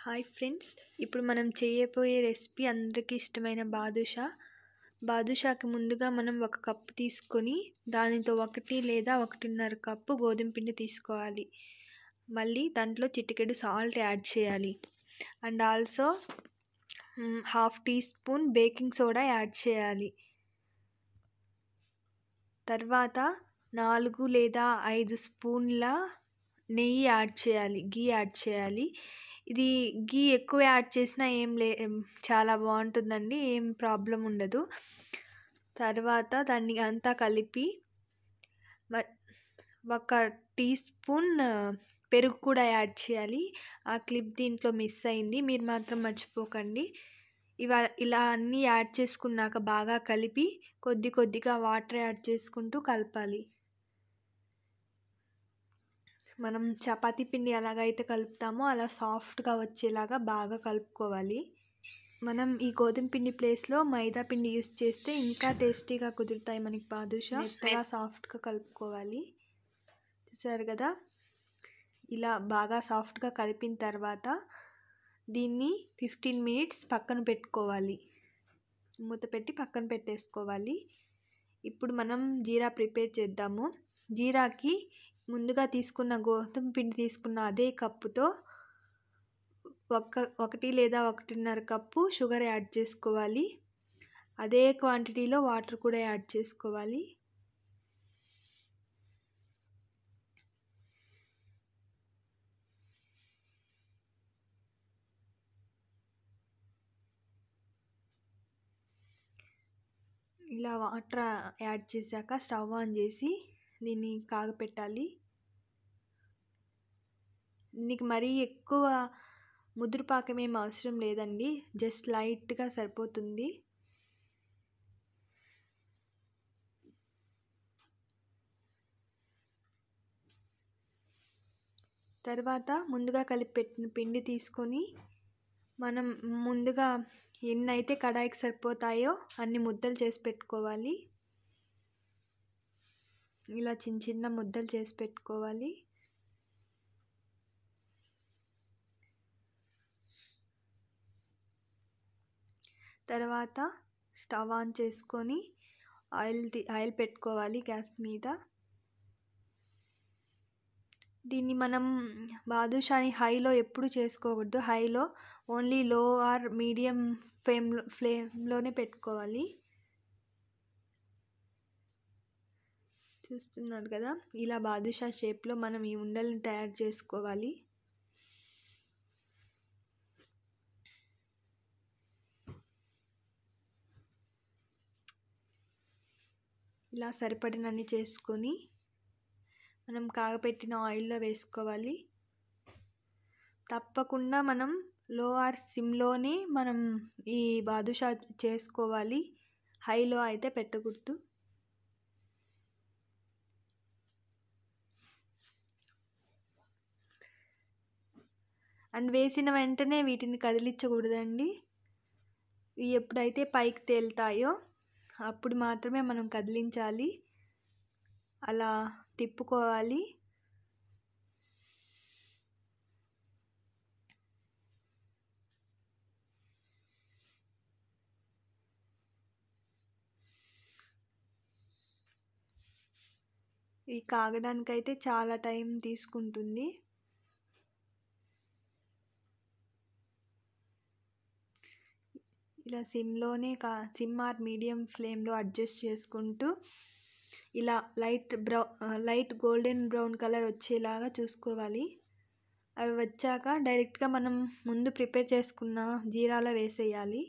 Hi friends, ఇప్పుడు మనం చేయబోయే రెసిపీ అందరికీ ఇష్టమైన బాదుషాకి ముందుగా మనం 1 కప్పు తీసుకొని దానితో 1 లేదా 1.5 కప్పు గోధుమ పిండి తీసుకోవాలి. మళ్ళీ దాంట్లో చిటికెడు సాల్ట్ యాడ్ చేయాలి. And also half teaspoon baking soda add చేయాలి. తర్వాత 4 లేదా 5 స్పూన్ల నెయ్యి యాడ్ చేయాలి, ఘీ యాడ్ చేయాలి. ఇది ఘీ ఎక్కువ యాడ్ చేసినా చాలా బాగుంటుందండి, ఏం ప్రాబ్లం ఉండదు. తర్వాత దాన్ని అంతా కలిపి 1 టీ స్పూన్ పెరుగు కూడా యాడ్ చేయాలి. ఆ క్లిప్ దీంట్లో మిస్ అయింది, మీరు మాత్రం మర్చిపోకండి. ఇలా అన్నీ యాడ్ చేసుకున్నాక బాగా కలిపి కొద్దిగా వాటర్ యాడ్ చేసుకుంటూ కలపాలి. మనం చపాతీ పిండి ఎలాగైతే కలుపుతామో అలా సాఫ్ట్గా వచ్చేలాగా బాగా కలుపుకోవాలి. మనం ఈ గోధుమ పిండి ప్లేస్లో మైదా పిండి యూస్ చేస్తే ఇంకా టేస్టీగా కుదురుతాయి మనకి బాదుషా. మెత్తగా సాఫ్ట్గా కలుపుకోవాలి. చూసారు కదా, ఇలా బాగా సాఫ్ట్గా కలిపిన తర్వాత దీన్ని 15 మినిట్స్ పక్కన పెట్టుకోవాలి. మూత పెట్టి పక్కన పెట్టేసుకోవాలి. ఇప్పుడు మనం జీరా ప్రిపేర్ చేద్దాము. జీరాకి ముందుగా తీసుకున్న గోధుమ పిండి తీసుకున్న అదే కప్పుతో 1 లేదా 1.5 కప్పు షుగర్ యాడ్ చేసుకోవాలి. అదే క్వాంటిటీలో వాటర్ కూడా యాడ్ చేసుకోవాలి. ఇలా వాటర్ యాడ్ చేశాక స్టవ్ ఆన్ చేసి దీన్ని కాగపెట్టాలి. దీనికి మరీ ఎక్కువ ముదురు పాకం ఏం అవసరం లేదండి, జస్ట్ లైట్గా సరిపోతుంది. తర్వాత ముందుగా కలిపి పెట్టిన పిండి తీసుకొని మనం ముందుగా ఎన్నైతే కడాయికి సరిపోతాయో అన్ని ముద్దలు చేసి పెట్టుకోవాలి. ఇలా చిన్న ముద్దలు చేసి పెట్టుకోవాలి. తర్వాత స్టవ్ ఆన్ చేసుకొని ఆయిల్ పెట్టుకోవాలి గ్యాస్ మీద. దీన్ని మనం బాదుషాని హైలో ఎప్పుడు చేసుకోకూడదు, హైలో ఓన్లీ లో ఆర్ మీడియం ఫ్లేమ్లోనే పెట్టుకోవాలి. చూస్తున్నారు కదా, ఇలా బాదుషా షేప్లో మనం ఈ ఉండల్ని తయారు చేసుకోవాలి. ఇలా సరిపడినన్ని చేసుకొని మనం కాగపెట్టిన ఆయిల్లో వేసుకోవాలి. తప్పకుండా మనం లో ఆర్ సిమ్లోనే మనం ఈ బాదుషా చేసుకోవాలి, హైలో అయితే పెట్టకూడదు. అండ్ వేసిన వెంటనే వీటిని కదిలించకూడదండి. ఇవి ఎప్పుడైతే పైకి తేలుతాయో అప్పుడు మాత్రమే మనం కదిలించాలి. అలా తిప్పుకోవాలి. ఇవి కాగడానికైతే చాలా టైం తీసుకుంటుంది. ఇలా సిమ్ ఆర్ మీడియం ఫ్లేమ్లో అడ్జస్ట్ చేసుకుంటూ ఇలా లైట్ గోల్డెన్ బ్రౌన్ కలర్ వచ్చేలాగా చూసుకోవాలి. అవి వచ్చాక డైరెక్ట్గా మనం ముందు ప్రిపేర్ చేసుకున్న జీరాలో వేసేయాలి.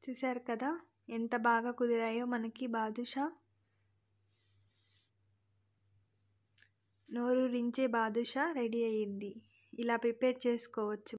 చూసారు కదా ఎంత బాగా కుదిరాయో మనకి బాదుషా. నోరూరించే బాదుషా రెడీ అయ్యింది. ఇలా ప్రిపేర్ చేసుకోవచ్చు.